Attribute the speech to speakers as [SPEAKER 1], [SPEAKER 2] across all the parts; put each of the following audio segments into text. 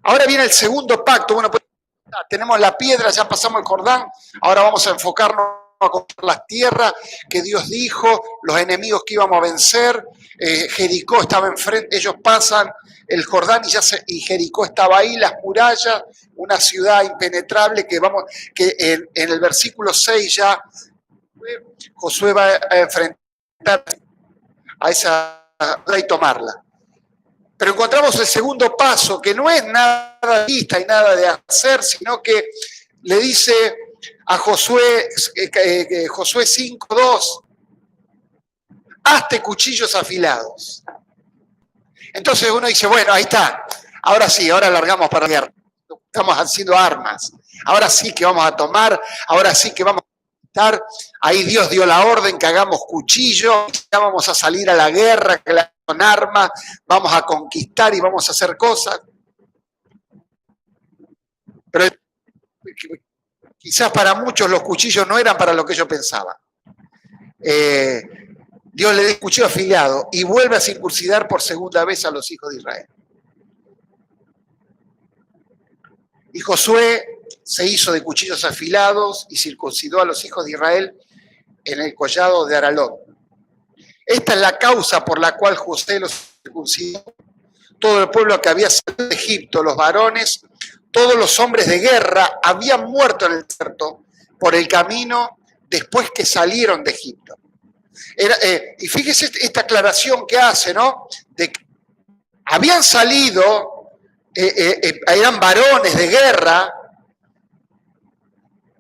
[SPEAKER 1] Ahora viene el segundo pacto. Bueno, pues tenemos la piedra, ya pasamos el Jordán, ahora vamos a enfocarnos a comprar las tierras que Dios dijo, los enemigos que íbamos a vencer. Jericó estaba enfrente, ellos pasan el Jordán y Jericó estaba ahí, las murallas, una ciudad impenetrable que en el versículo 6 ya Josué va a enfrentar a esa y tomarla. Pero encontramos el segundo paso, que no es nada de vista y nada de hacer, sino que le dice a Josué, Josué 5:2, hazte cuchillos afilados. Entonces uno dice, bueno, ahí está, ahora sí, ahora largamos para la guerra, estamos haciendo armas, ahora sí que vamos a tomar, ahora sí que vamos a estar, ahí Dios dio la orden que hagamos cuchillos, ya vamos a salir a la guerra, que con armas, vamos a conquistar y vamos a hacer cosas. Pero quizás para muchos los cuchillos no eran para lo que yo pensaba. Dios le dio cuchillo afilado y vuelve a circuncidar por segunda vez a los hijos de Israel. Y Josué se hizo de cuchillos afilados y circuncidó a los hijos de Israel en el collado de Aralot. Esta es la causa por la cual Josué los circuncidó. Todo el pueblo que había salido de Egipto, los varones, todos los hombres de guerra habían muerto en el desierto por el camino después que salieron de Egipto. Y fíjese esta aclaración que hace, ¿no? De que habían salido, eran varones de guerra,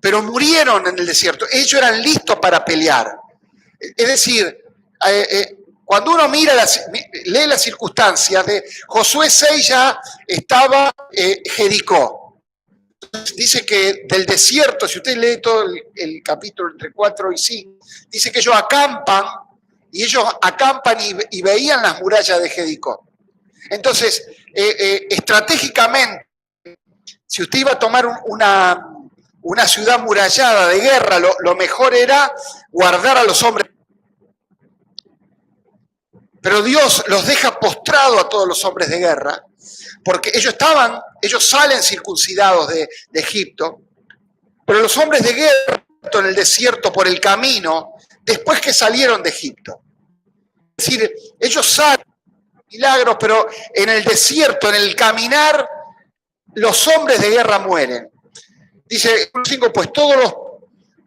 [SPEAKER 1] pero murieron en el desierto. Ellos eran listos para pelear. Es decir, cuando uno lee las circunstancias, de Josué 6 ya estaba Jericó. Dice que del desierto, si usted lee todo el capítulo entre 4 y 5, dice que ellos acampan y veían las murallas de Jericó. Entonces, estratégicamente, si usted iba a tomar una ciudad murallada de guerra, lo mejor era guardar a los hombres. Pero Dios los deja postrados a todos los hombres de guerra, porque ellos salen circuncidados de Egipto, pero los hombres de guerra en el desierto por el camino, después que salieron de Egipto. Es decir, ellos salen milagros, pero en el desierto, en el caminar, los hombres de guerra mueren. Dice 5, pues todos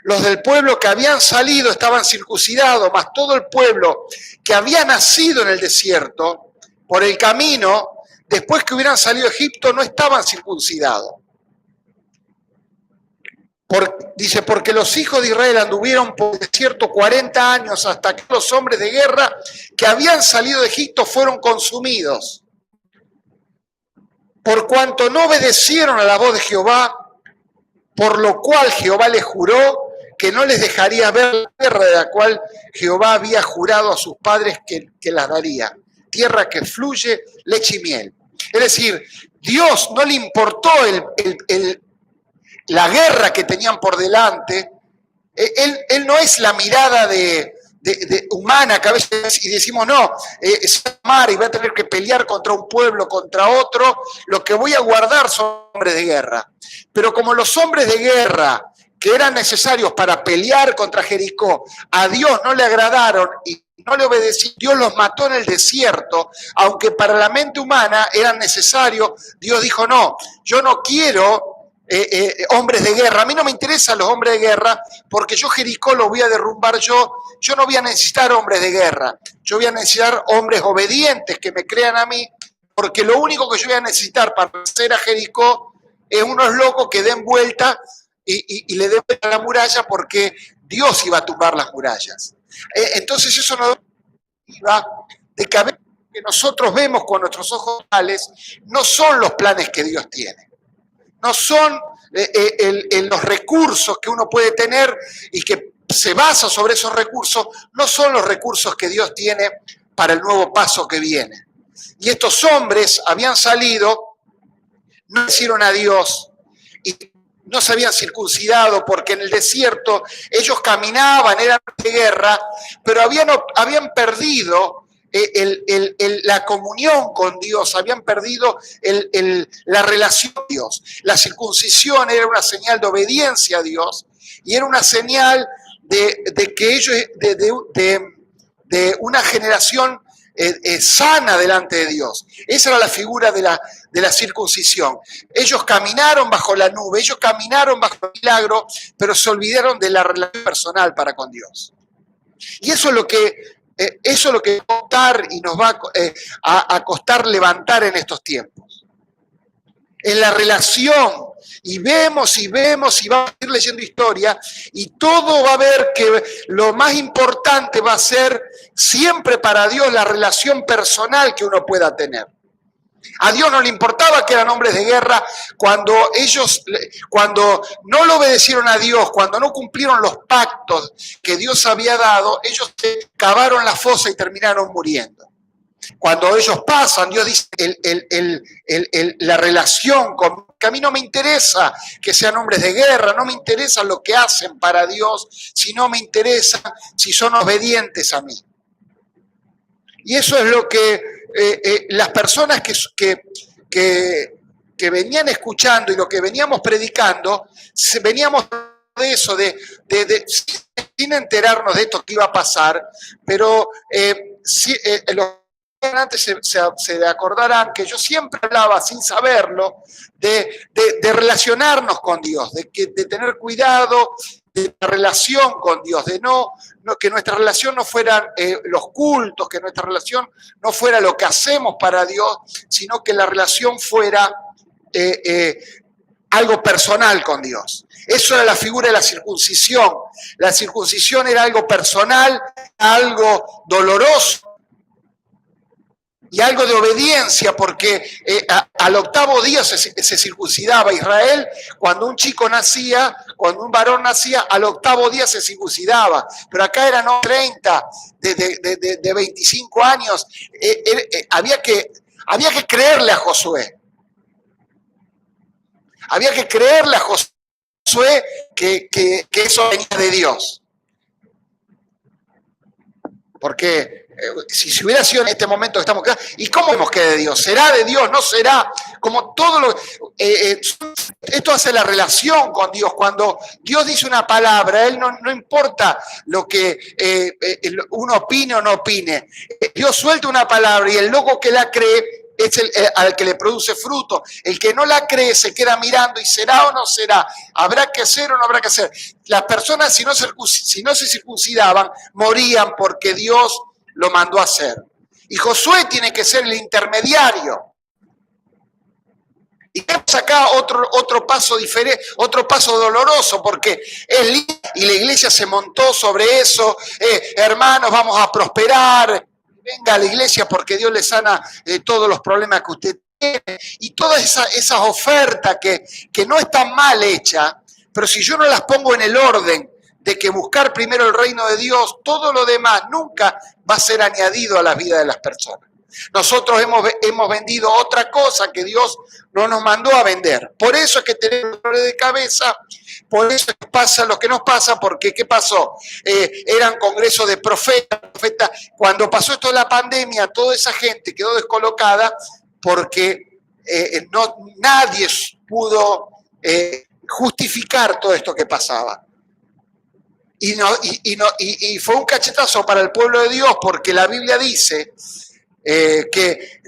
[SPEAKER 1] los del pueblo que habían salido estaban circuncidados, más todo el pueblo que había nacido en el desierto, por el camino, después que hubieran salido de Egipto, no estaban circuncidados. Dice, porque los hijos de Israel anduvieron por el desierto 40 años hasta que los hombres de guerra que habían salido de Egipto fueron consumidos. Por cuanto no obedecieron a la voz de Jehová, por lo cual Jehová les juró que no les dejaría ver la tierra de la cual Jehová había jurado a sus padres que las daría, tierra que fluye leche y miel. Es decir, Dios no le importó la guerra que tenían por delante. Él no es la mirada humana que a veces y decimos, no, es mar y va a tener que pelear contra un pueblo, contra otro, lo que voy a guardar son hombres de guerra. Pero como los hombres de guerra que eran necesarios para pelear contra Jericó, a Dios no le agradaron y no le obedeció, Dios los mató en el desierto, aunque para la mente humana eran necesarios, Dios dijo, no, yo no quiero hombres de guerra, a mí no me interesan los hombres de guerra, porque yo Jericó lo voy a derrumbar yo no voy a necesitar hombres de guerra, yo voy a necesitar hombres obedientes que me crean a mí, porque lo único que yo voy a necesitar para hacer a Jericó es unos locos que den vuelta y le den vuelta a la muralla, porque Dios iba a tumbar las murallas. Entonces eso nos da de que a veces que nosotros vemos con nuestros ojos naturales no son los planes que Dios tiene. No son los recursos que uno puede tener y que se basa sobre esos recursos, no son los recursos que Dios tiene para el nuevo paso que viene. Y estos hombres habían salido, no hicieron a Dios y no se habían circuncidado porque en el desierto ellos caminaban, eran de guerra, pero habían perdido la comunión con Dios, habían perdido la relación con Dios. La circuncisión era una señal de obediencia a Dios y era una señal de que ellos, de una generación sana delante de Dios. Esa era la figura de la circuncisión. Ellos caminaron bajo la nube, ellos caminaron bajo el milagro, pero se olvidaron de la relación personal para con Dios. Y eso es lo que va a costar y nos va a costar levantar en estos tiempos. En la relación, y vemos y vamos a ir leyendo historia, y todo va a ver que lo más importante va a ser siempre para Dios la relación personal que uno pueda tener. A Dios no le importaba que eran hombres de guerra cuando no lo obedecieron a Dios, cuando no cumplieron los pactos que Dios había dado, ellos se cavaron la fosa y terminaron muriendo. Cuando ellos pasan, Dios dice, la relación con... que a mí no me interesa que sean hombres de guerra, no me interesa lo que hacen para Dios, sino me interesa si son obedientes a mí. Y eso es lo que las personas que venían escuchando y lo que veníamos predicando, veníamos de eso, sin enterarnos de esto que iba a pasar, pero los antes se acordarán que yo siempre hablaba, sin saberlo, de relacionarnos con Dios, de tener cuidado de la relación con Dios, de que nuestra relación no fueran los cultos, que nuestra relación no fuera lo que hacemos para Dios, sino que la relación fuera algo personal con Dios. Eso era la figura de la circuncisión. La circuncisión era algo personal, algo doloroso, y algo de obediencia, porque al octavo día se circuncidaba Israel. Cuando un chico nacía, cuando un varón nacía, al octavo día se circuncidaba. Pero acá eran 30 de 25 años. Había que creerle a Josué. Había que creerle a Josué que eso venía de Dios. Porque si hubiera sido en este momento que estamos acá, ¿y cómo vemos que es de Dios? ¿Será de Dios? ¿No será? Como todo lo... esto hace la relación con Dios. Cuando Dios dice una palabra, Él no importa lo que uno opine o no opine. Dios suelta una palabra y el loco que la cree es al que le produce fruto. El que no la cree se queda mirando y será o no será, habrá que hacer o no habrá que hacer. Las personas si no se circuncidaban morían porque Dios lo mandó a hacer. Y Josué tiene que ser el intermediario. Y vemos acá otro paso diferente, otro paso doloroso, porque y la iglesia se montó sobre eso. Hermanos, vamos a prosperar. Venga a la iglesia porque Dios le sana todos los problemas que usted tiene. Y todas esas ofertas que no están mal hechas, pero si yo no las pongo en el orden de que buscar primero el reino de Dios, todo lo demás nunca va a ser añadido a la vida de las personas. Nosotros hemos vendido otra cosa que Dios no nos mandó a vender. Por eso es que tenemos dolor de cabeza, por eso pasa lo que nos pasa, porque ¿qué pasó? Eran congresos de profetas. Cuando pasó esto de la pandemia, toda esa gente quedó descolocada porque nadie pudo justificar todo esto que pasaba. Y fue un cachetazo para el pueblo de Dios, porque la Biblia dice que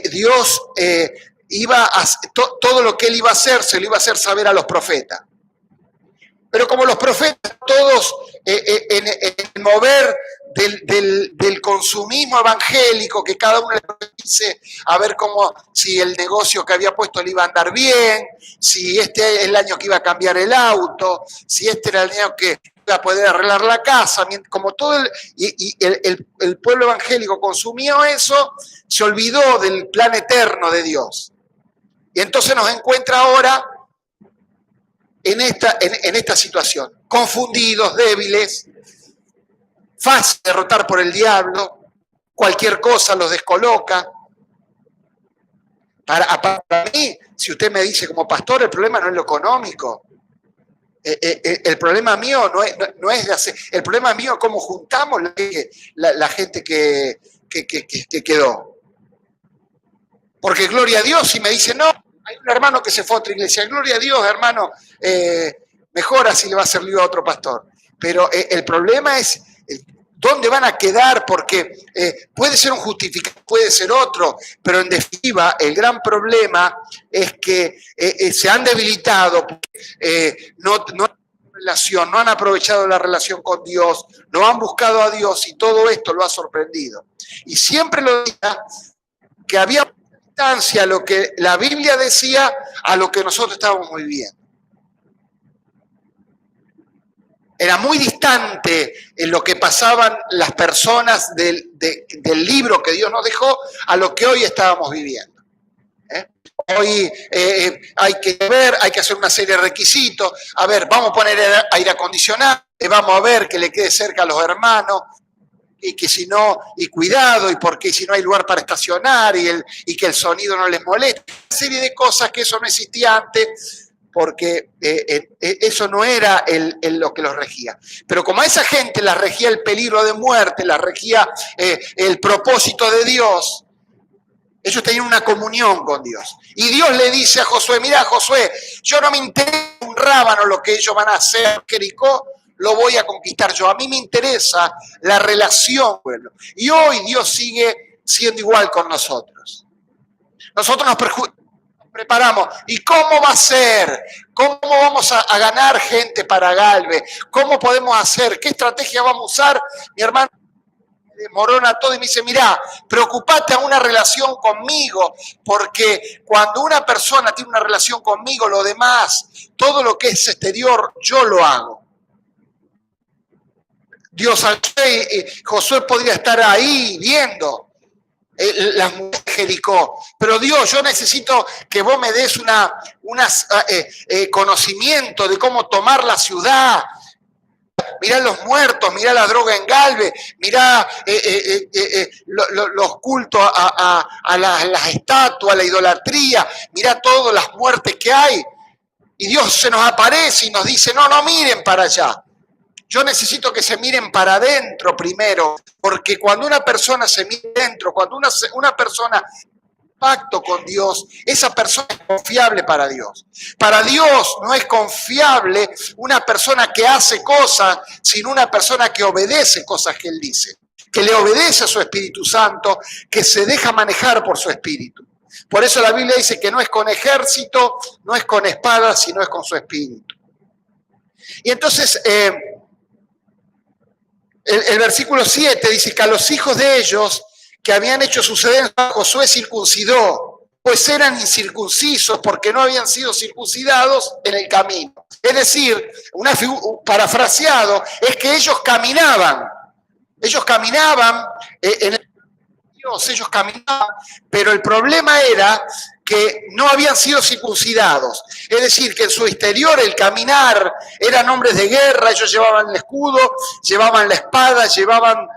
[SPEAKER 1] Dios todo lo que Él iba a hacer, se lo iba a hacer saber a los profetas. Pero como los profetas todos en el mover del consumismo evangélico, que cada uno le dice a ver si el negocio que había puesto le iba a andar bien, si este es el año que iba a cambiar el auto, si este era el año que iba a poder arreglar la casa, como todo el pueblo evangélico consumió eso, se olvidó del plan eterno de Dios. Y entonces nos encuentra ahora en esta situación, confundidos, débiles, fácil de derrotar por el diablo, cualquier cosa los descoloca. Para mí, si usted me dice como pastor, el problema no es lo económico. El problema mío no es de hacer, el problema mío es cómo juntamos la gente que que quedó. Porque gloria a Dios, si me dicen, no, hay un hermano que se fue a otra iglesia, gloria a Dios, hermano, mejor así le va a ser lío a otro pastor. Pero el problema es dónde van a quedar, porque puede ser un justificado, puede ser otro, pero en definitiva el gran problema es que se han debilitado, no relación, no han aprovechado la relación con Dios, no han buscado a Dios y todo esto lo ha sorprendido. Y siempre lo decía que había distancia a lo que la Biblia decía a lo que nosotros estábamos viviendo. Era muy distante en lo que pasaban las personas del libro que Dios nos dejó a lo que hoy estábamos viviendo. Hoy hay que ver, hay que hacer una serie de requisitos. A ver, vamos a poner aire acondicionado, vamos a ver que le quede cerca a los hermanos, y que si no, y cuidado, y porque si no hay lugar para estacionar, y que el sonido no les moleste. Una serie de cosas que eso no existía antes, porque eso no era lo que los regía. Pero como a esa gente la regía el peligro de muerte, la regía el propósito de Dios, ellos tenían una comunión con Dios. Y Dios le dice a Josué, mira Josué, yo no me interesa un rábano lo que ellos van a hacer, Jericó, lo voy a conquistar yo. A mí me interesa la relación. Bueno, y hoy Dios sigue siendo igual con nosotros. Nosotros nos preparamos. ¿Y cómo va a ser? ¿Cómo vamos a ganar gente para Galve? ¿Cómo podemos hacer? ¿Qué estrategia vamos a usar? Mi hermano desmorona todo y me dice, mirá, preocupate a una relación conmigo, porque cuando una persona tiene una relación conmigo, lo demás, todo lo que es exterior, yo lo hago. Dios, Josué podría estar ahí viendo las mujeres de Jericó, pero Dios, yo necesito que vos me des un conocimiento de cómo tomar la ciudad. Mirá los muertos, mirá la droga en Galve, mirá los cultos a las estatuas, a la idolatría, mirá todas las muertes que hay. Y Dios se nos aparece y nos dice, no miren para allá. Yo necesito que se miren para adentro primero, porque cuando una persona se mira adentro, cuando una persona pacto con Dios, esa persona es confiable para Dios. Para Dios no es confiable una persona que hace cosas, sino una persona que obedece cosas que Él dice, que le obedece a su Espíritu Santo, que se deja manejar por su Espíritu. Por eso la Biblia dice que no es con ejército, no es con espada, sino es con su Espíritu. Y entonces el versículo 7 dice que a los hijos de ellos que habían hecho suceder, Josué circuncidó, pues eran incircuncisos porque no habían sido circuncidados en el camino. Es decir, parafraseado, es que ellos caminaban en el Dios, ellos caminaban, pero el problema era que no habían sido circuncidados. Es decir, que en su exterior el caminar eran hombres de guerra, ellos llevaban el escudo, llevaban la espada, llevaban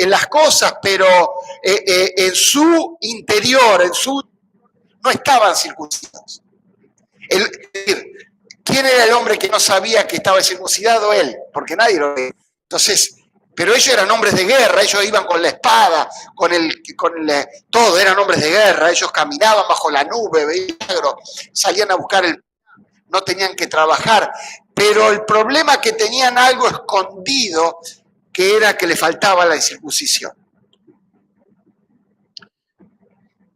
[SPEAKER 1] las cosas, pero en su interior, no estaban circuncidados. ¿Quién era el hombre que no sabía que estaba circuncidado? Él, porque nadie lo veía. Entonces, pero ellos eran hombres de guerra, ellos iban con la espada, todo, eran hombres de guerra, ellos caminaban bajo la nube, salían a buscar no tenían que trabajar, pero el problema que tenían algo escondido, que era que le faltaba la circuncisión.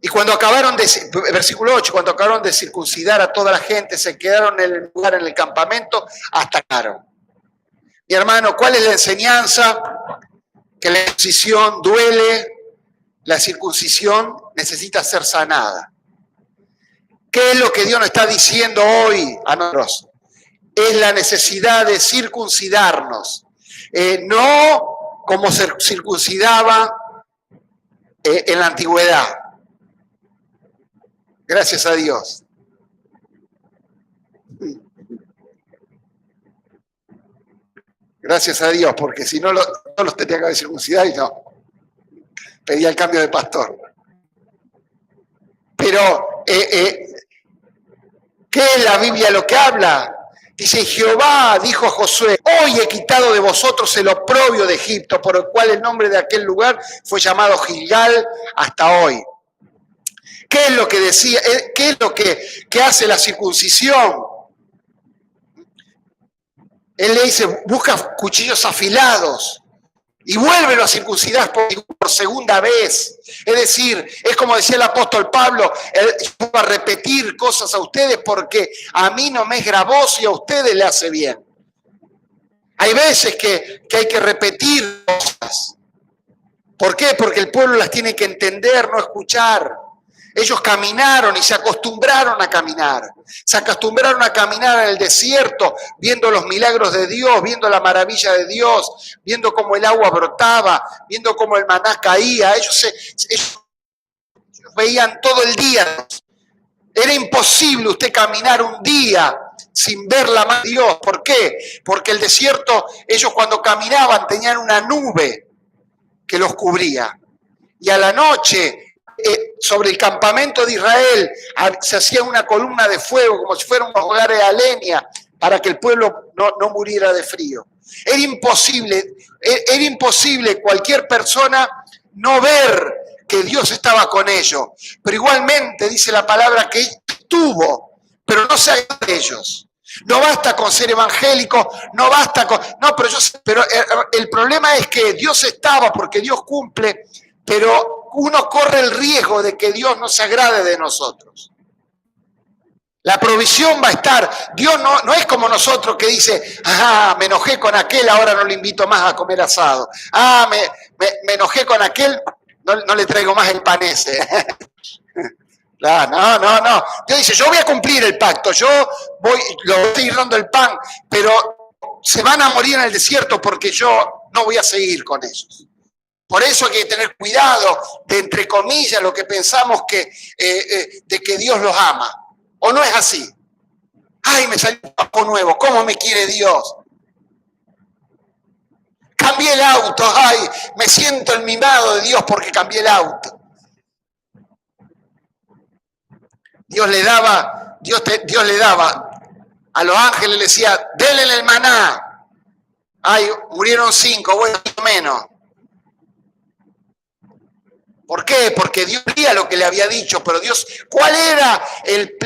[SPEAKER 1] Y cuando acabaron versículo 8, cuando acabaron de circuncidar a toda la gente, se quedaron en el lugar, en el campamento, hasta Caro. Mi hermano, ¿cuál es la enseñanza? Que la circuncisión duele, la circuncisión necesita ser sanada. ¿Qué es lo que Dios nos está diciendo hoy a nosotros? Es la necesidad de circuncidarnos. No como se circuncidaba en la antigüedad. Gracias a Dios. Gracias a Dios, porque si no, no los tenía que haber circuncidado y no. Pedía el cambio de pastor. Pero, ¿qué es la Biblia lo que habla? Dice, Jehová dijo a Josué, hoy he quitado de vosotros el oprobio de Egipto, por el cual el nombre de aquel lugar fue llamado Gilgal hasta hoy. ¿Qué es lo que decía? ¿Qué es lo que hace la circuncisión? Él le dice, busca cuchillos afilados y vuélvelo a circuncidar por segunda vez. Es decir, es como decía el apóstol Pablo, yo voy a repetir cosas a ustedes porque a mí no me es gravoso y a ustedes le hace bien. Hay veces que hay que repetir cosas. ¿Por qué? Porque el pueblo las tiene que entender, no escuchar. Ellos caminaron y se acostumbraron a caminar. Se acostumbraron a caminar en el desierto, viendo los milagros de Dios, viendo la maravilla de Dios, viendo cómo el agua brotaba, viendo cómo el maná caía. Ellos veían todo el día. Era imposible usted caminar un día sin ver la mano de Dios. ¿Por qué? Porque el desierto, ellos cuando caminaban tenían una nube que los cubría. Y a la noche, sobre el campamento de Israel, se hacía una columna de fuego, como si fueran unos hogares a leña, para que el pueblo no muriera de frío. Era imposible cualquier persona no ver que Dios estaba con ellos. Pero igualmente dice la palabra que estuvo, pero no se agradó de ellos. No basta con ser evangélico, no basta con... No, pero el problema es que Dios estaba porque Dios cumple, pero uno corre el riesgo de que Dios no se agrade de nosotros. La provisión va a estar. Dios no es como nosotros que dice, me enojé con aquel, ahora no le invito más a comer asado. Me enojé con aquel, no le traigo más el pan ese. No. Dios dice, yo voy a cumplir el pacto, lo voy a seguir dando el pan, pero se van a morir en el desierto porque yo no voy a seguir con ellos. Por eso hay que tener cuidado de, entre comillas, lo que pensamos de que Dios los ama. ¿O no es así? Ay, me salió un papo nuevo, ¿cómo me quiere Dios? Cambié el auto, ay, me siento el mimado de Dios porque cambié el auto. Dios le daba a los ángeles, le decía, denle el maná. Ay, murieron 5, bueno, menos. ¿Por qué? Porque Dios sabía lo que le había dicho, pero Dios, ¿cuál era el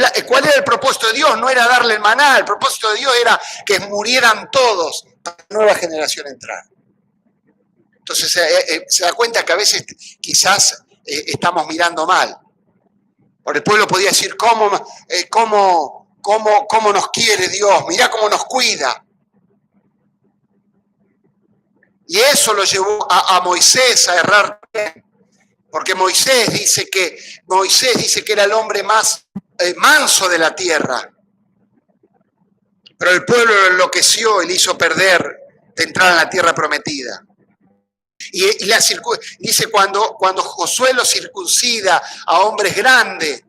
[SPEAKER 1] propósito de Dios? No era darle el maná, el propósito de Dios era que murieran todos para la nueva generación entrar. Entonces se da cuenta que a veces quizás estamos mirando mal. Porque el pueblo podía decir, ¿cómo nos quiere Dios? Mirá cómo nos cuida. Y eso lo llevó a Moisés a errar. Porque Moisés dice que era el hombre más manso de la tierra. Pero el pueblo lo enloqueció y le hizo perder de entrar en la tierra prometida. Y dice cuando Josué lo circuncida a hombres grandes,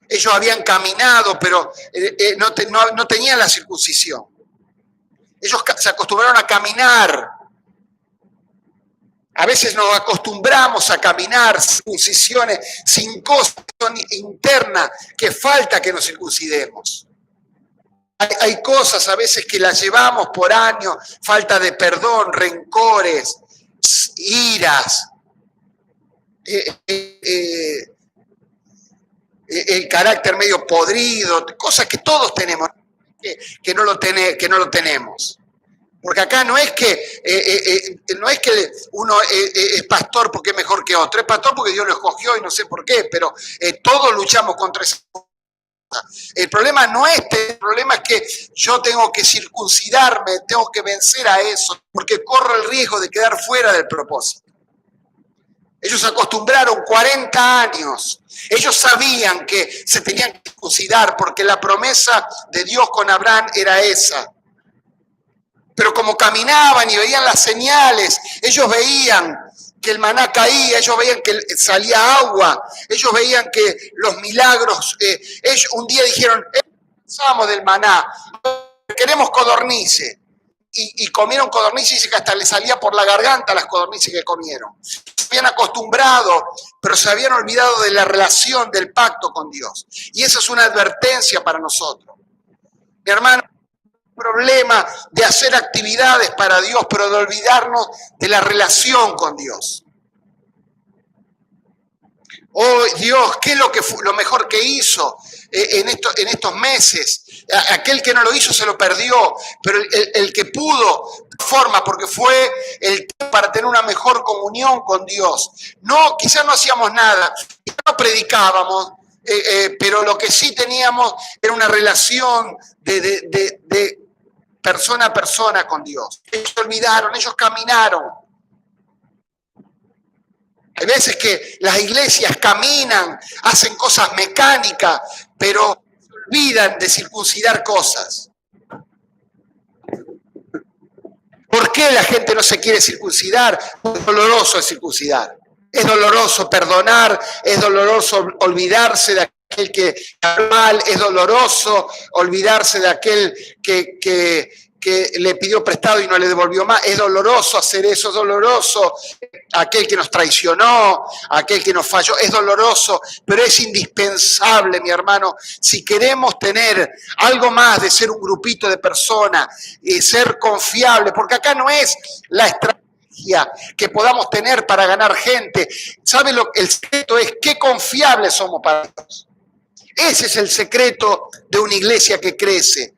[SPEAKER 1] ellos habían caminado, pero no tenían la circuncisión. Ellos se acostumbraron a caminar. A veces nos acostumbramos a caminar circuncisiones sin cosas internas que falta que nos circuncidemos. Hay cosas a veces que las llevamos por años, falta de perdón, rencores, iras, el carácter medio podrido, cosas que todos tenemos, que no lo tenemos. Porque acá no es que uno es pastor porque es mejor que otro, es pastor porque Dios lo escogió y no sé por qué, pero todos luchamos contra esa cosa. El problema no es el problema es que yo tengo que circuncidarme, tengo que vencer a eso, porque corro el riesgo de quedar fuera del propósito. Ellos se acostumbraron 40 años. Ellos sabían que se tenían que circuncidar porque la promesa de Dios con Abraham era esa. Pero como caminaban y veían las señales, ellos veían que el maná caía, ellos veían que salía agua, ellos veían que los milagros, ellos un día dijeron, pensamos del maná, queremos codornices. Y comieron codornices y que hasta les salía por la garganta las codornices que comieron. Se habían acostumbrado, pero se habían olvidado de la relación, del pacto con Dios. Y esa es una advertencia para nosotros. Mi hermano, problema de hacer actividades para Dios, pero de olvidarnos de la relación con Dios. Oh Dios, ¿qué es lo mejor que hizo en estos meses? Aquel que no lo hizo se lo perdió, pero el que pudo, forma, porque fue el para tener una mejor comunión con Dios. No, quizás no hacíamos nada, no predicábamos, pero lo que sí teníamos era una relación de persona a persona con Dios. Ellos se olvidaron, ellos caminaron. Hay veces que las iglesias caminan, hacen cosas mecánicas, pero se olvidan de circuncidar cosas. ¿Por qué la gente no se quiere circuncidar? Es doloroso es circuncidar. Es doloroso perdonar, es doloroso olvidarse de aquel que está mal, es doloroso olvidarse de aquel que le pidió prestado y no le devolvió más. Es doloroso hacer eso, es doloroso aquel que nos traicionó, aquel que nos falló, es doloroso, pero es indispensable, mi hermano, si queremos tener algo más de ser un grupito de personas, ser confiable, porque acá no es la estrategia que podamos tener para ganar gente. ¿Sabe el secreto es qué confiables somos para Dios? Ese es el secreto de una iglesia que crece.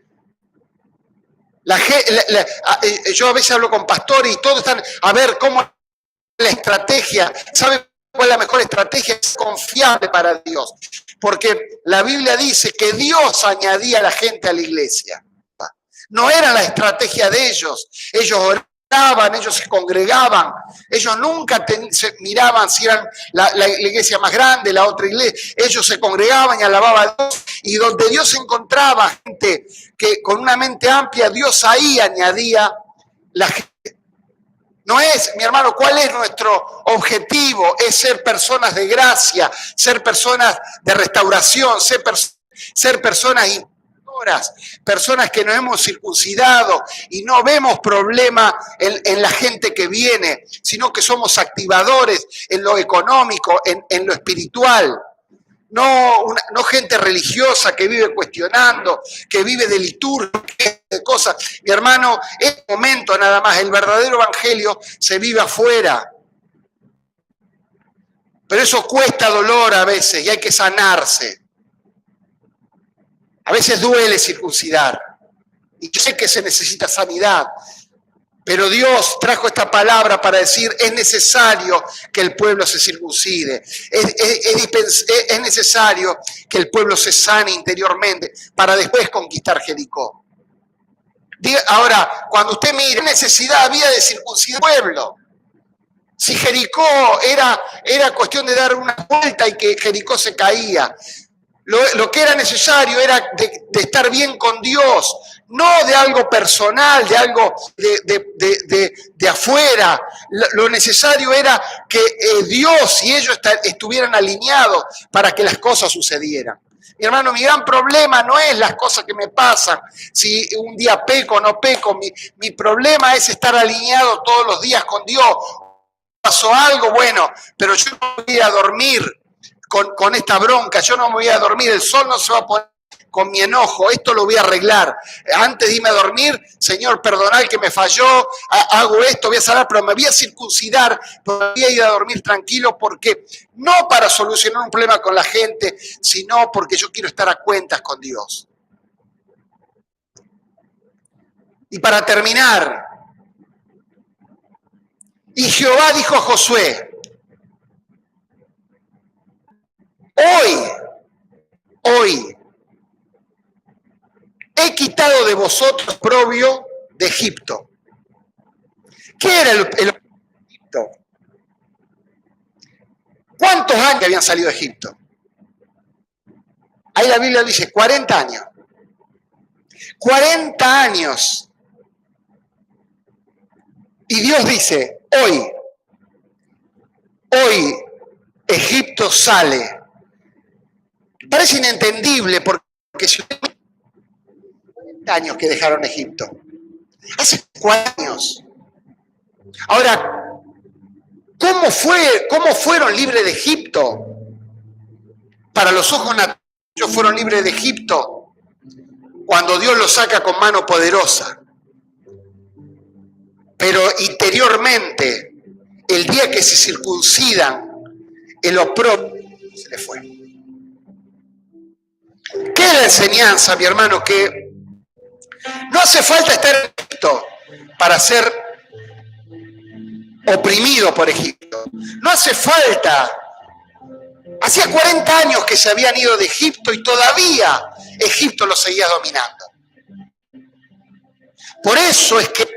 [SPEAKER 1] Yo a veces hablo con pastores y todos están, a ver, ¿cómo es la estrategia? ¿Sabe cuál es la mejor estrategia? Es confiable para Dios. Porque la Biblia dice que Dios añadía a la gente a la iglesia. No era la estrategia de ellos. Ellos oraban, ellos se congregaban. Ellos nunca se miraban si eran la iglesia más grande, la otra iglesia. Ellos se congregaban y alababan a Dios. Y donde Dios encontraba gente que con una mente amplia, Dios ahí añadía la gente. No es, mi hermano, ¿cuál es nuestro objetivo? Es ser personas de gracia, ser personas de restauración, ser personas impetuosas, personas que nos hemos circuncidado y no vemos problema en la gente que viene, sino que somos activadores en lo económico, en lo espiritual. No gente religiosa que vive cuestionando, que vive de liturgia, de cosas. Mi hermano, es un momento nada más, el verdadero evangelio se vive afuera. Pero eso cuesta dolor a veces y hay que sanarse. A veces duele circuncidar. Y yo sé que se necesita sanidad. Pero Dios trajo esta palabra para decir, es necesario que el pueblo se circuncide, es necesario que el pueblo se sane interiormente para después conquistar Jericó. Ahora, cuando usted mire, ¿qué necesidad había de circuncidar el pueblo? Si Jericó era cuestión de dar una vuelta y que Jericó se caía. Lo que era necesario era de estar bien con Dios, no de algo personal, de algo de afuera. Lo necesario era que Dios y ellos estuvieran alineados para que las cosas sucedieran. Mi hermano, mi gran problema no es las cosas que me pasan, si un día peco o no peco. Mi problema es estar alineado todos los días con Dios. Pasó algo, bueno, pero yo no voy a dormir con esta bronca, yo no me voy a dormir, el sol no se va a poner con mi enojo, esto lo voy a arreglar. Antes de irme a dormir, Señor, perdonad que me falló, hago esto, voy a sanar, pero me voy a circuncidar, pero me voy a ir a dormir tranquilo, porque no para solucionar un problema con la gente, sino porque yo quiero estar a cuentas con Dios. Y para terminar, y Jehová dijo a Josué, hoy, he quitado de vosotros oprobio de Egipto. ¿Qué era el Egipto? ¿Cuántos años habían salido de Egipto? Ahí la Biblia dice 40 años. 40 años. Y Dios dice, hoy Egipto sale. Parece inentendible porque si 40 años que dejaron Egipto. Hace 4 años. Ahora, ¿cómo fueron libres de Egipto? Para los ojos naturales, ellos fueron libres de Egipto cuando Dios los saca con mano poderosa. Pero interiormente, el día que se circuncidan, el oprobio se les fue. ¿Qué es la enseñanza, mi hermano? Que no hace falta estar en Egipto para ser oprimido por Egipto. No hace falta. Hacía 40 años que se habían ido de Egipto y todavía Egipto los seguía dominando. Por eso es que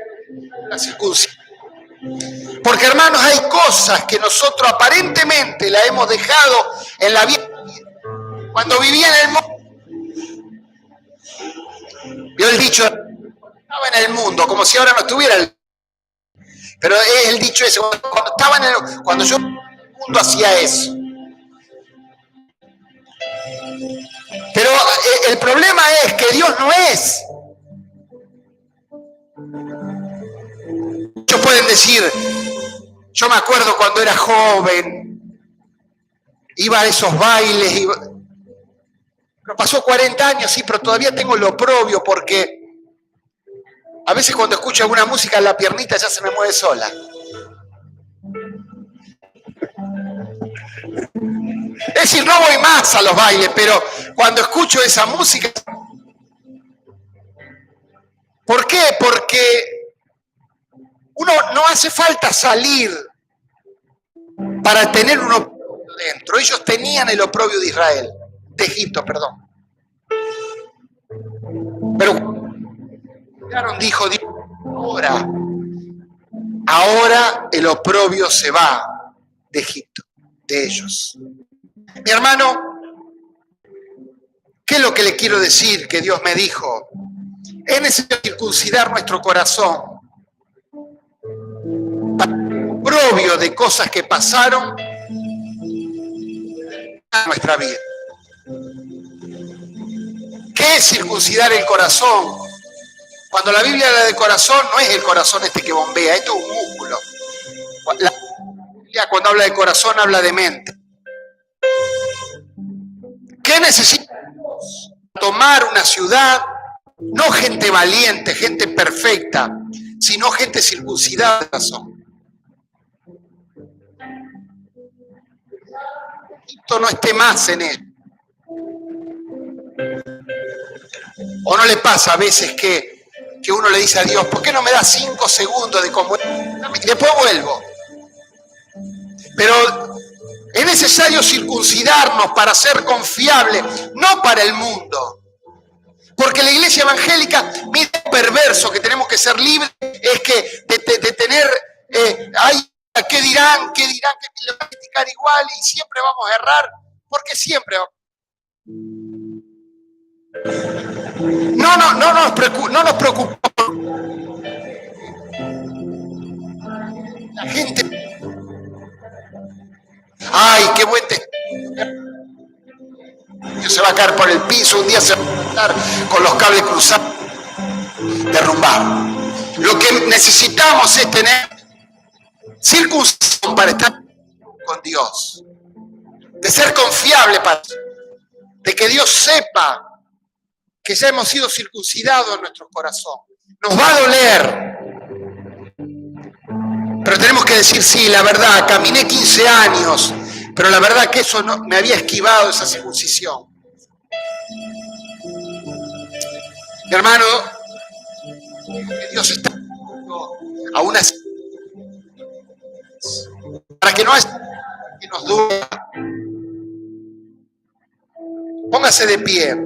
[SPEAKER 1] la circuncisión. Porque, hermanos, hay cosas que nosotros aparentemente la hemos dejado en la vida. Cuando vivía en el mundo, vio el dicho, estaba en el mundo, como si ahora no estuviera el. Pero es el dicho ese, cuando estaba en el, cuando yo en el mundo hacía eso. Pero el problema es que Dios no es. Muchos pueden decir, yo me acuerdo cuando era joven, iba a esos bailes, pero pasó 40 años, sí, pero todavía tengo lo oprobio porque a veces cuando escucho alguna música la piernita ya se me mueve sola. Es decir, no voy más a los bailes, pero cuando escucho esa música... ¿Por qué? Porque uno no hace falta salir para tener un oprobio dentro. Ellos tenían el oprobio de Israel, de Egipto, perdón. Pero dijo Dios, ahora el oprobio se va de Egipto, de ellos. Mi hermano, ¿qué es lo que le quiero decir que Dios me dijo? Es necesario circuncidar nuestro corazón para el oprobio de cosas que pasaron en nuestra vida. ¿Qué es circuncidar el corazón? Cuando la Biblia habla de corazón, no es el corazón este que bombea, esto es un músculo. La Biblia cuando habla de corazón habla de mente. ¿Qué necesitamos? Tomar una ciudad, no gente valiente, gente perfecta, sino gente circuncidada de corazón. Egipto no esté más en él. ¿O no le pasa a veces que uno le dice a Dios, ¿por qué no me das 5 segundos de cómo? Y después vuelvo. Pero es necesario circuncidarnos para ser confiables, no para el mundo. Porque la iglesia evangélica, mira lo perverso que tenemos que ser libres, es que de tener, ¿qué dirán? Que le van a criticar igual y siempre vamos a errar, porque siempre vamos. No nos preocupamos. La gente. ¡Ay, qué buen testimonio! Se va a caer por el piso, un día se va a estar con los cables cruzados, derrumbar. Lo que necesitamos es tener circuncisión para estar con Dios, de ser confiable, de que Dios sepa que ya hemos sido circuncidados en nuestro corazón. Nos va a doler, pero tenemos que decir, sí, la verdad, caminé 15 años, pero la verdad que eso no me había esquivado, esa circuncisión. Mi hermano, Dios está a una para que no haya que nos duela. Póngase de pie.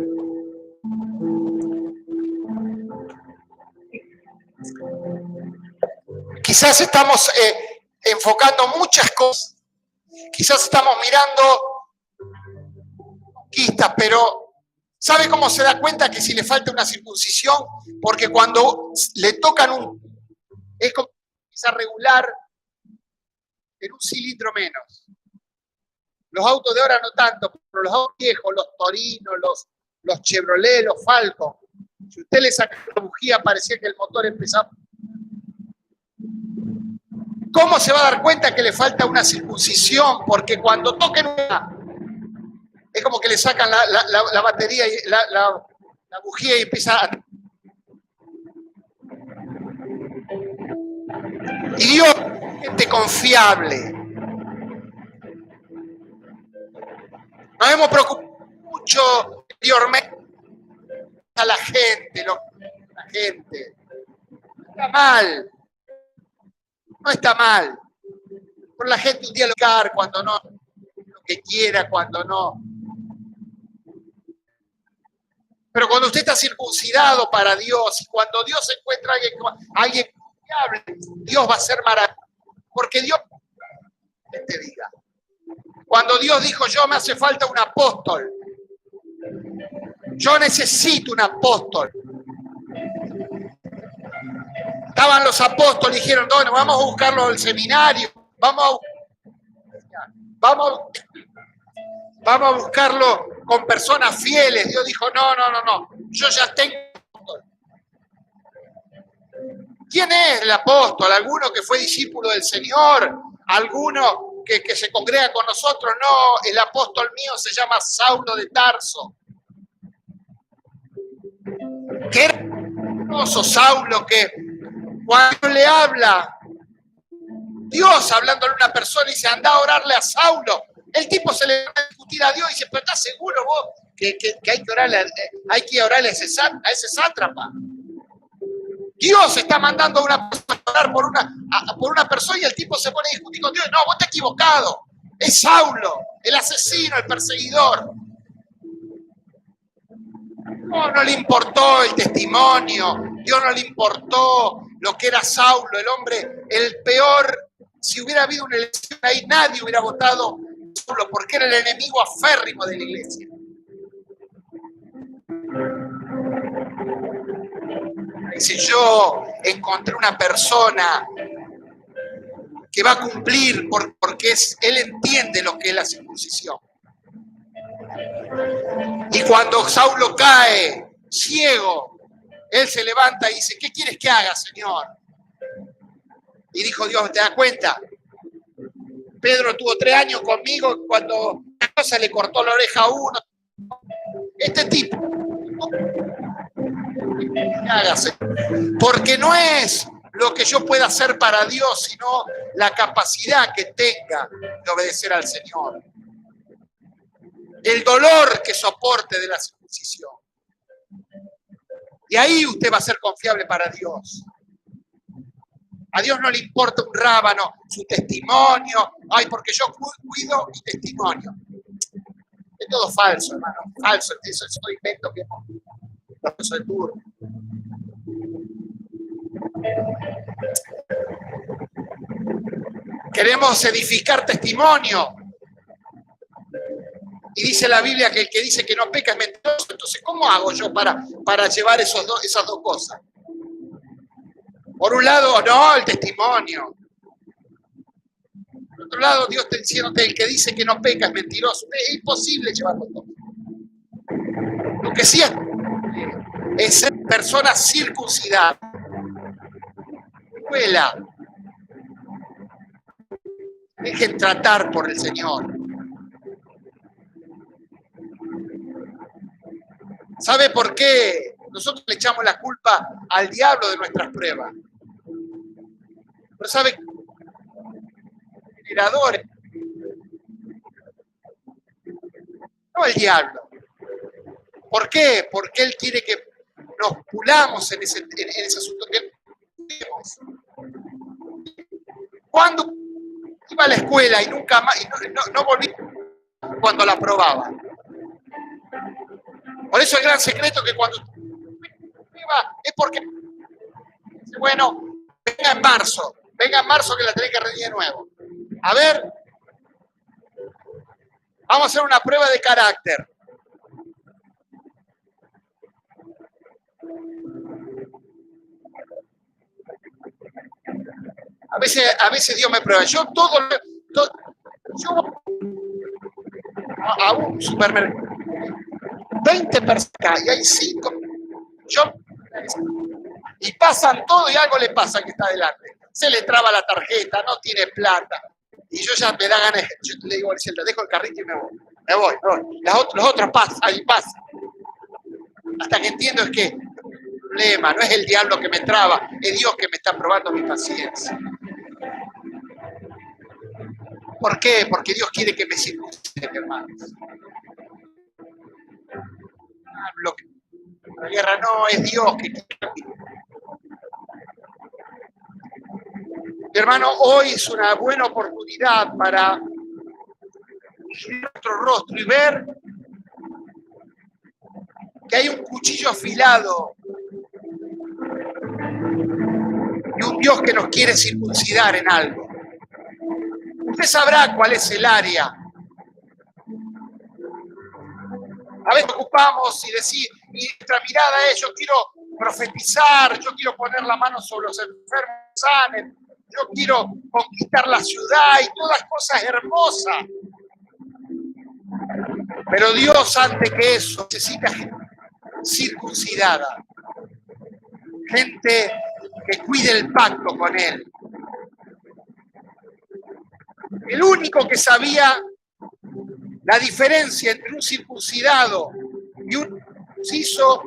[SPEAKER 1] Quizás estamos enfocando muchas cosas. Quizás estamos mirando conquistas, pero ¿sabe cómo se da cuenta que si le falta una circuncisión? Porque cuando le tocan es como quizás regular en un cilindro menos. Los autos de ahora no tanto, pero los autos viejos, los Torino, los Chevrolet, los Falcon, si usted le saca la bujía parecía que el motor empezaba. ¿Cómo se va a dar cuenta que le falta una circuncisión? Porque cuando toquen una, es como que le sacan la batería, la bujía y empieza a... Y Dios, gente confiable. Nos hemos preocupado mucho anteriormente a la gente, la gente. No está mal. No está mal. Pero la gente un día lo quiere cuando no, lo que quiera, cuando no. Pero cuando usted está circuncidado para Dios, y cuando Dios encuentra a alguien confiable, Dios va a ser maravilloso. Porque Dios te diga. Cuando Dios dijo, yo me hace falta un apóstol. Yo necesito un apóstol. Estaban los apóstoles y dijeron, bueno, vamos a buscarlo del seminario, vamos a buscarlo con personas fieles. Dios dijo, no, yo ya tengo apóstol. ¿Quién es el apóstol? ¿Alguno que fue discípulo del Señor? ¿Alguno que se congrega con nosotros? No, el apóstol mío se llama Saulo de Tarso. Qué hermoso Saulo que cuando le habla Dios hablándole a una persona y dice, anda a orarle a Saulo. El tipo se le va a discutir a Dios y dice, pero ¿estás seguro vos que hay que orarle a ese sátrapa? Dios está mandando a una persona a orar por una persona y el tipo se pone a discutir con Dios. No, vos te has equivocado. Es Saulo, el asesino, el perseguidor. No le importó el testimonio, Dios no le importó lo que era Saulo, el hombre, el peor. Si hubiera habido una elección ahí, nadie hubiera votado Saulo porque era el enemigo aférrimo de la iglesia. Si yo encontré una persona que va a cumplir porque él entiende lo que es la circuncisión. Y cuando Saulo cae ciego, él se levanta y dice, ¿qué quieres que haga, Señor? Y dijo Dios, ¿te das cuenta? Pedro tuvo 3 años conmigo cuando una cosa le cortó la oreja a uno. Este tipo, ¿qué hagas? Porque no es lo que yo pueda hacer para Dios, sino la capacidad que tenga de obedecer al Señor. El dolor que soporte de la circuncisión. Y ahí usted va a ser confiable para Dios. A Dios no le importa un rábano, su testimonio. Ay, porque yo cuido mi testimonio. Es todo falso, hermano. Falso. Eso es un invento que no. Eso es duro. Queremos edificar testimonio. Y dice la Biblia que el que dice que no peca es mentiroso. Entonces, ¿cómo hago yo para llevar esas dos cosas? Por un lado, no, el testimonio. Por otro lado, Dios está diciéndote, el que dice que no peca es mentiroso. Es imposible llevarlo todo. Lo que sí es ser persona circuncidada. Escuela. Dejen tratar por el Señor. ¿Sabe por qué nosotros le echamos la culpa al diablo de nuestras pruebas? Pero ¿sabe? Generadores. No el diablo. ¿Por qué? Porque él quiere que nos pulamos en ese asunto que tenemos. Cuando iba a la escuela y nunca más, y no volví cuando la probaba. Por eso el gran secreto que cuando iba es porque, bueno, venga en marzo que la tenés que rendir de nuevo. A ver, vamos a hacer una prueba de carácter. A veces Dios me prueba. Yo a un supermercado, 20 personas y hay 5. Y pasan todo y algo le pasa al que está delante. Se le traba la tarjeta, no tiene plata. Y yo ya me da ganas, yo le digo, dejo el carrito y me voy. Las otras pasan, ahí pasan. Hasta que entiendo es que el problema no es el diablo que me traba, es Dios que me está probando mi paciencia. ¿Por qué? Porque Dios quiere que me circuncide, hermanos. La guerra no, es Dios que quiere. Mi hermano, hoy es una buena oportunidad para girar nuestro rostro y ver que hay un cuchillo afilado y un Dios que nos quiere circuncidar en algo. Usted sabrá cuál es el área. A veces ocupamos y decir, y nuestra mirada es, yo quiero profetizar, yo quiero poner la mano sobre los enfermos, sanen, yo quiero conquistar la ciudad y todas cosas hermosas. Pero Dios, antes que eso, necesita gente circuncidada, gente que cuide el pacto con Él. El único que sabía la diferencia entre un circuncidado y un circunciso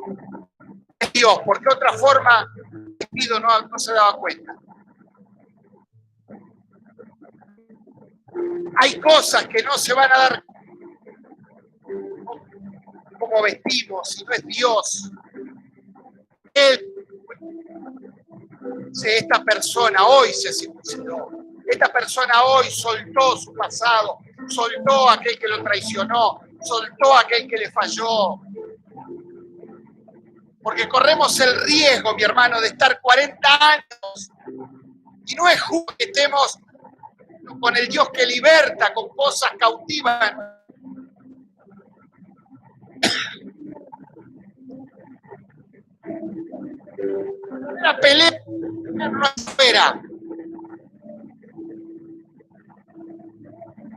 [SPEAKER 1] es Dios, porque de otra forma el Espíritu no se daba cuenta. Hay cosas que no se van a dar como vestimos, si no es Dios. Él, esta persona hoy se circuncidó. Esta persona hoy soltó su pasado, soltó a aquel que lo traicionó, soltó a aquel que le falló. Porque corremos el riesgo, mi hermano, de estar 40 años y no es justo que estemos con el Dios que liberta, con cosas cautivas. La pelea no espera.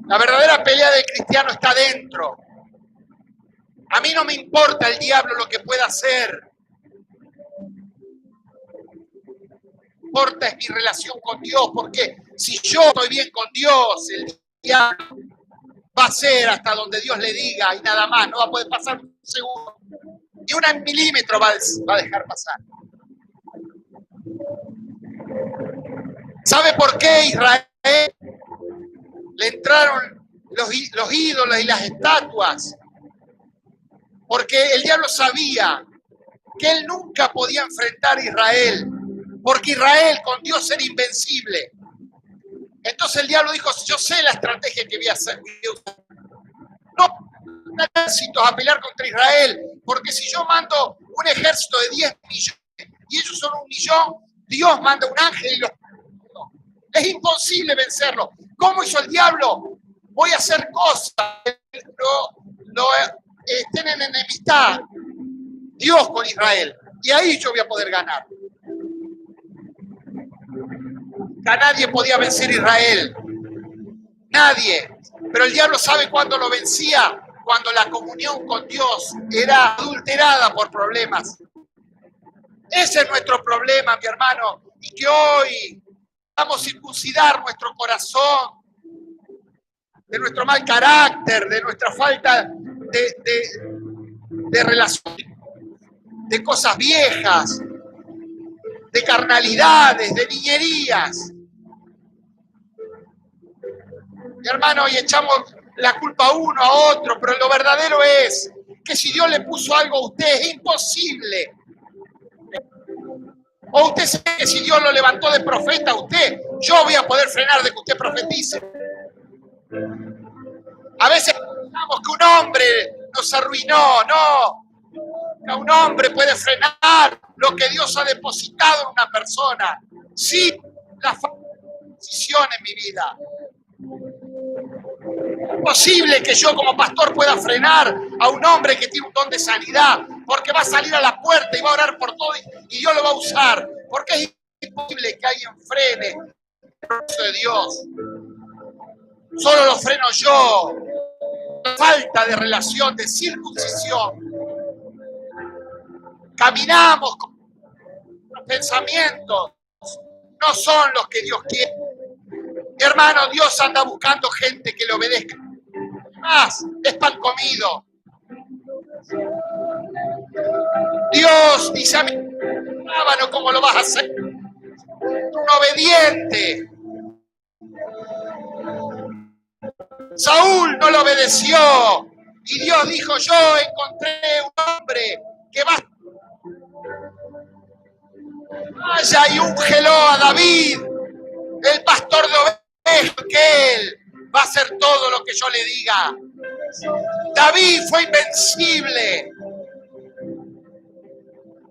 [SPEAKER 1] La verdadera pelea del cristiano está dentro. A mí no me importa el diablo lo que pueda hacer. Lo que importa es mi relación con Dios, porque si yo estoy bien con Dios, el diablo va a ser hasta donde Dios le diga y nada más. No va a poder pasar un segundo. Ni un milímetro va a dejar pasar. ¿Sabe por qué Israel le entraron los ídolos y las estatuas? Porque el diablo sabía que él nunca podía enfrentar a Israel, porque Israel con Dios era invencible. Entonces el diablo dijo, yo sé la estrategia que voy a hacer. No ejércitos a pelear contra Israel, porque si yo mando un ejército de 10 millones y ellos son 1 millón, Dios manda un ángel y los... Es imposible vencerlo. ¿Cómo hizo el diablo? Voy a hacer cosas que estén en enemistad Dios con Israel. Y ahí yo voy a poder ganar. Ya nadie podía vencer a Israel. Nadie. Pero el diablo sabe cuándo lo vencía. Cuando la comunión con Dios era adulterada por problemas. Ese es nuestro problema, mi hermano. Y que hoy vamos a circuncidar nuestro corazón de nuestro mal carácter, de nuestra falta de relación, de cosas viejas, de carnalidades, de niñerías. Mi hermano, hoy echamos la culpa a uno, a otro, pero lo verdadero es que si Dios le puso algo a usted, es imposible. O usted sabe que si Dios lo levantó de profeta a usted, yo voy a poder frenar de que usted profetice. A veces pensamos que un hombre nos arruinó, no. Que un hombre puede frenar lo que Dios ha depositado en una persona sin la decisión en mi vida. Es imposible que yo como pastor pueda frenar a un hombre que tiene un don de sanidad, porque va a salir a la puerta y va a orar por todo y Dios lo va a usar, porque es imposible que alguien frene el proceso de Dios. Solo lo freno yo. Falta de relación, de circuncisión. Caminamos con los pensamientos, no son los que Dios quiere. Mi hermano, Dios anda buscando gente que le obedezca. Más, es pan comido. Dios dice a mí, rábano, ¿cómo lo vas a hacer? Un obediente. Saúl no lo obedeció. Y Dios dijo, yo encontré un hombre que vaya y úngelo a David, el pastor de ovejas, que él va a hacer todo lo que yo le diga. David fue invencible.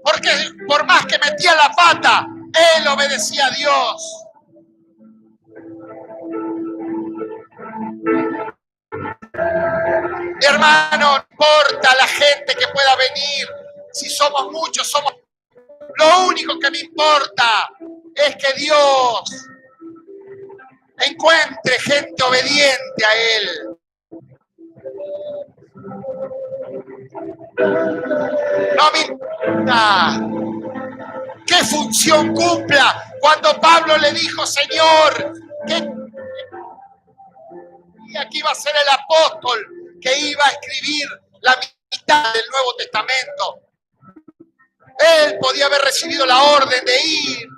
[SPEAKER 1] Porque por más que metía la pata, él obedecía a Dios. Mi hermano, no importa la gente que pueda venir. Si somos muchos, somos... Lo único que me importa es que Dios encuentre gente obediente a Él. No me importa qué función cumpla. Cuando Pablo le dijo, Señor, que aquí iba a ser el apóstol que iba a escribir la mitad del Nuevo Testamento. Él podía haber recibido la orden de ir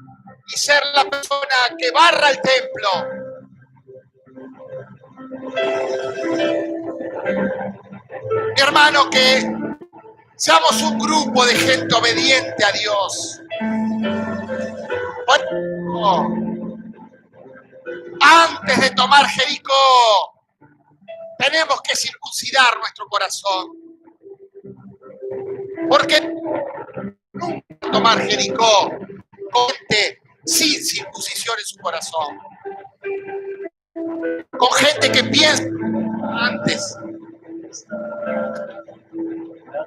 [SPEAKER 1] y ser la persona que barra el templo. Mi hermano, que seamos un grupo de gente obediente a Dios. Bueno, antes de tomar Jericó, tenemos que circuncidar nuestro corazón. Porque nunca tomar Jericó con gente sin circuncisión en su corazón. Con gente que piensa antes.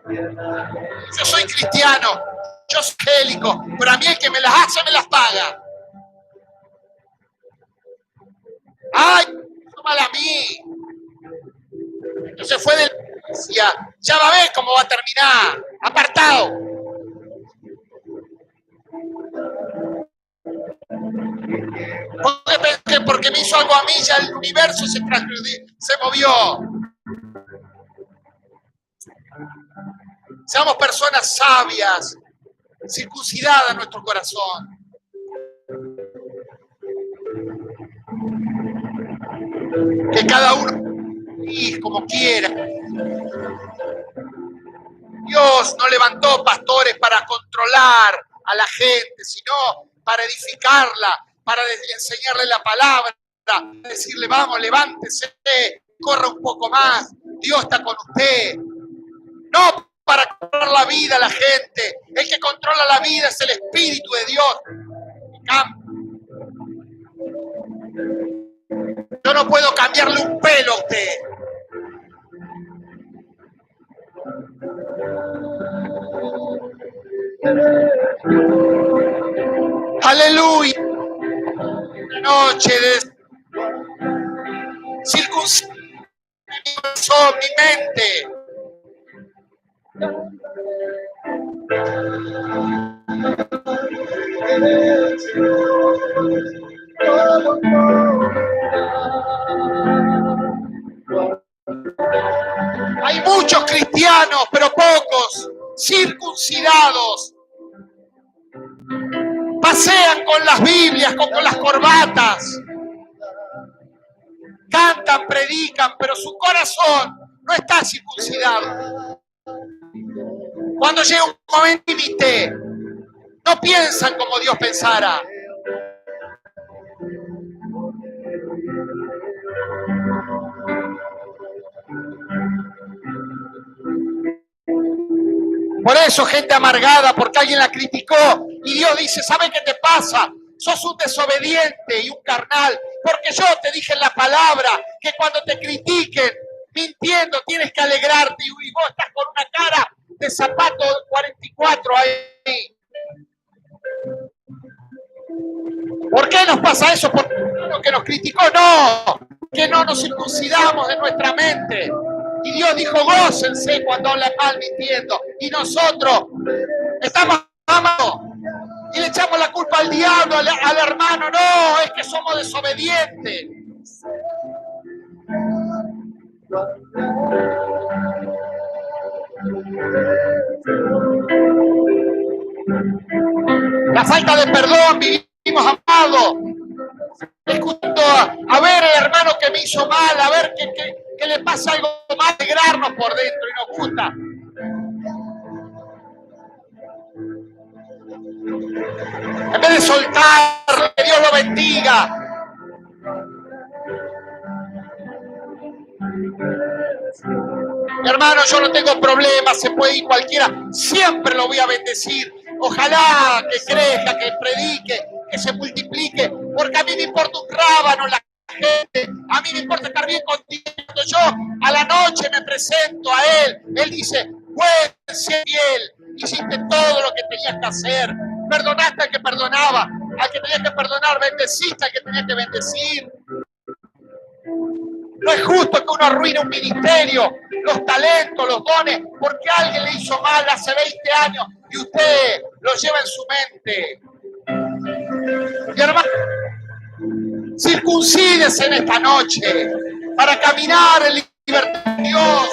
[SPEAKER 1] Yo soy cristiano, yo soy evangélico, pero a mí el que me las hace me las paga. ¡Ay, mal a mí! Entonces fue de la iglesia, ya va a ver cómo va a terminar, apartado. Porque me hizo algo a mí, ya el universo se movió. Seamos personas sabias, circuncidadas nuestro corazón. Que cada uno como quiera. Dios no levantó pastores para controlar a la gente, sino para edificarla, para enseñarle la palabra, decirle, vamos, levántese, corra un poco más, Dios está con usted. No para controlar la vida a la gente. El que controla la vida es el Espíritu de Dios. Yo no puedo cambiarle un pelo a usted. Aleluya. Una noche de circuncidar mi corazón, mi mente. Hay muchos cristianos, pero pocos circuncidados. Pasean con las Biblias, con las corbatas. Cantan, predican, pero su corazón no está circuncidado. Cuando llega un momento límite, no piensan como Dios pensara. Por eso, gente amargada, porque alguien la criticó, y Dios dice, ¿sabe qué te pasa? Sos un desobediente y un carnal, porque yo te dije en la palabra que cuando te critiquen, mintiendo, tienes que alegrarte, y vos estás con una cara de zapato 44 ahí. ¿Por qué nos pasa eso? ¿Por lo que nos criticó? No, que no nos circuncidamos de nuestra mente. Y Dios dijo, gócense cuando hablan mal mintiendo. Y nosotros estamos amando y le echamos la culpa al diablo, al hermano. No, es que somos desobedientes. La falta de perdón, vivimos amados. Escuchando a ver el hermano que me hizo mal, a ver que le pasa algo mal, alegrarnos por dentro y nos gusta. En vez de soltar, que Dios lo bendiga. Mi hermano, yo no tengo problemas, se puede ir cualquiera, siempre lo voy a bendecir. Ojalá que crezca, que predique, que se multiplique, porque a mí me importa un rábano la gente, a mí me importa estar bien contigo. Cuando yo a la noche me presento a él dice, buen fiel, hiciste todo lo que tenías que hacer, perdonaste al que perdonaba, al que tenías que perdonar, bendeciste al que tenías que bendecir. No es justo que uno arruine un ministerio, los talentos, los dones, porque alguien le hizo mal hace 20 años y usted lo lleva en su mente. Mi hermano, circuncídese en esta noche para caminar en libertad de Dios.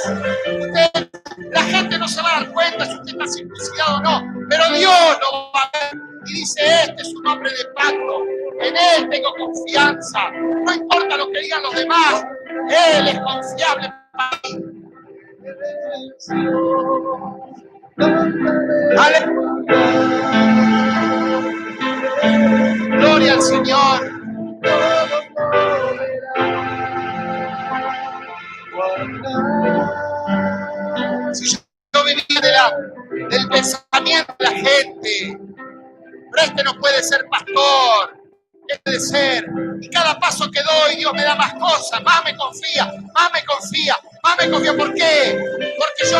[SPEAKER 1] La gente no se va a dar cuenta si usted está circuncidado o no, pero Dios lo va a ver y dice, este es un hombre de pacto, en él tengo confianza, no importa lo que digan los demás, él es confiable para mí. Gloria al Señor. Si yo vivía del pensamiento de la gente, pero este no puede ser pastor, este puede ser, y cada paso que doy Dios me da más cosas, más me confía, más me confía, más me confía. ¿Por qué? Porque yo